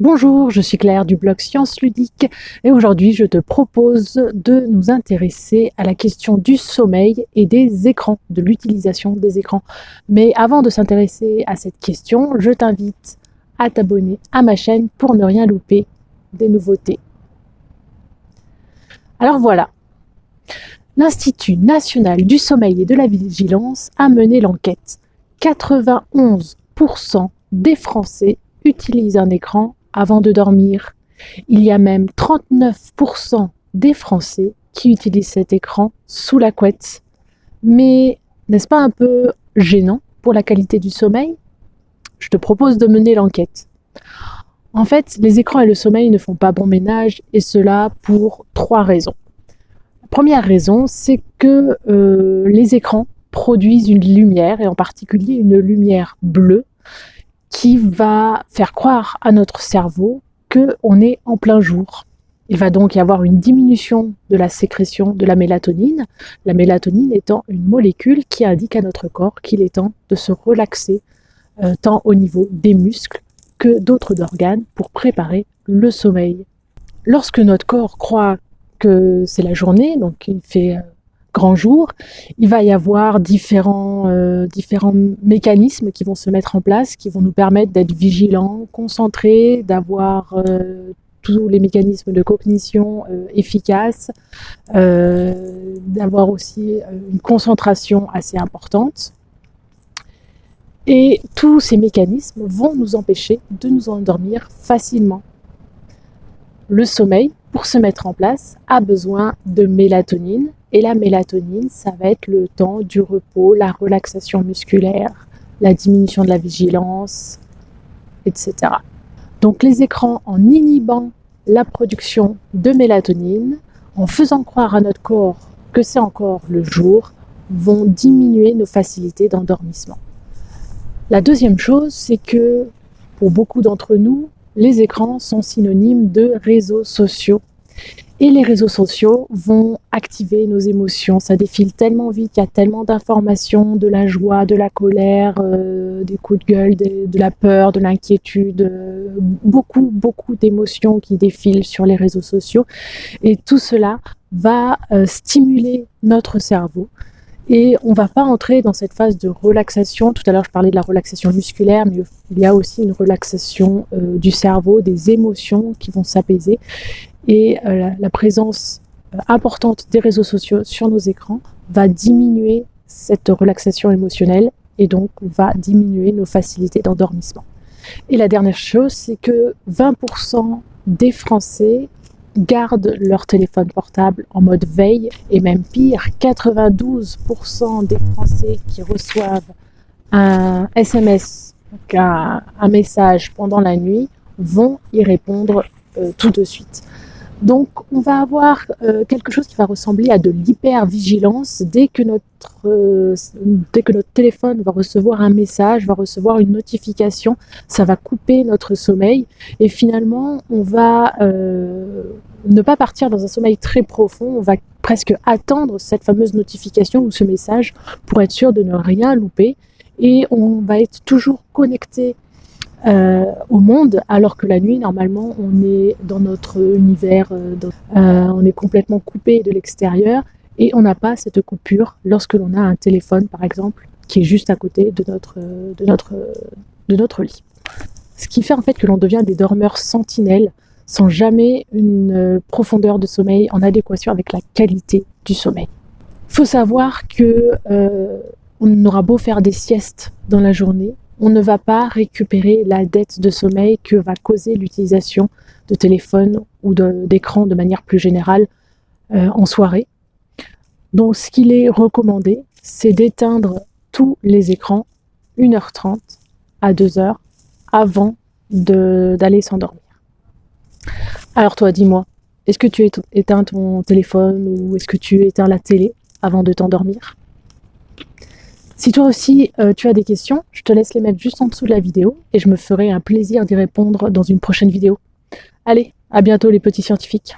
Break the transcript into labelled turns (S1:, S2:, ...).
S1: Bonjour, je suis Claire du blog Science Ludique et aujourd'hui je te propose de nous intéresser à la question du sommeil et des écrans, de l'utilisation des écrans. Mais avant de s'intéresser à cette question, je t'invite à t'abonner à ma chaîne pour ne rien louper des nouveautés. Alors voilà, l'Institut national du sommeil et de la vigilance a mené l'enquête. 91% des Français utilisent un écran avant de dormir. Il y a même 39% des Français qui utilisent cet écran sous la couette. Mais n'est-ce pas un peu gênant pour la qualité du sommeil? Je te propose de mener l'enquête. En fait, les écrans et le sommeil ne font pas bon ménage, et cela pour 3 raisons. La première raison, c'est que les écrans produisent une lumière, et en particulier une lumière bleue, qui va faire croire à notre cerveau qu'on est en plein jour. Il va donc y avoir une diminution de la sécrétion de la mélatonine étant une molécule qui indique à notre corps qu'il est temps de se relaxer, tant au niveau des muscles que d'autres organes pour préparer le sommeil. Lorsque notre corps croit que c'est la journée, donc il fait grand jour, il va y avoir différents mécanismes qui vont se mettre en place, qui vont nous permettre d'être vigilants, concentrés, d'avoir tous les mécanismes de cognition efficaces, d'avoir aussi une concentration assez importante. Et tous ces mécanismes vont nous empêcher de nous endormir facilement. Le sommeil, pour se mettre en place, a besoin de mélatonine. Et la mélatonine, ça va être le temps du repos, la relaxation musculaire, la diminution de la vigilance, etc. Donc les écrans, en inhibant la production de mélatonine, en faisant croire à notre corps que c'est encore le jour, vont diminuer nos facilités d'endormissement. La deuxième chose, c'est que pour beaucoup d'entre nous, les écrans sont synonymes de réseaux sociaux. Et les réseaux sociaux vont activer nos émotions. Ça défile tellement vite, il y a tellement d'informations, de la joie, de la colère, des coups de gueule, de la peur, de l'inquiétude, beaucoup d'émotions qui défilent sur les réseaux sociaux. Et tout cela va stimuler notre cerveau. Et on ne va pas entrer dans cette phase de relaxation. Tout à l'heure, je parlais de la relaxation musculaire, mais il y a aussi une relaxation du cerveau, des émotions qui vont s'apaiser. Et la présence importante des réseaux sociaux sur nos écrans va diminuer cette relaxation émotionnelle et donc va diminuer nos facilités d'endormissement. Et la dernière chose, c'est que 20% des Français gardent leur téléphone portable en mode veille, et même pire, 92% des Français qui reçoivent un SMS, donc un message pendant la nuit, vont y répondre tout de suite. Donc on va avoir quelque chose qui va ressembler à de l'hypervigilance dès que notre téléphone va recevoir un message, va recevoir une notification, ça va couper notre sommeil et finalement on va ne pas partir dans un sommeil très profond, on va presque attendre cette fameuse notification ou ce message pour être sûr de ne rien louper et on va être toujours connecté au monde, alors que la nuit, normalement, on est dans notre univers, on est complètement coupé de l'extérieur et on n'a pas cette coupure lorsque l'on a un téléphone, par exemple, qui est juste à côté de notre lit. Ce qui fait en fait que l'on devient des dormeurs sentinelles sans jamais une profondeur de sommeil en adéquation avec la qualité du sommeil. Il faut savoir que on aura beau faire des siestes dans la journée, on ne va pas récupérer la dette de sommeil que va causer l'utilisation de téléphone ou d'écran de manière plus générale en soirée. Donc ce qu'il est recommandé, c'est d'éteindre tous les écrans 1h30 à 2h avant d'aller s'endormir. Alors toi, dis-moi, est-ce que tu éteins ton téléphone ou est-ce que tu éteins la télé avant de t'endormir ? Si toi aussi tu as des questions, je te laisse les mettre juste en dessous de la vidéo et je me ferai un plaisir d'y répondre dans une prochaine vidéo. Allez, à bientôt les petits scientifiques.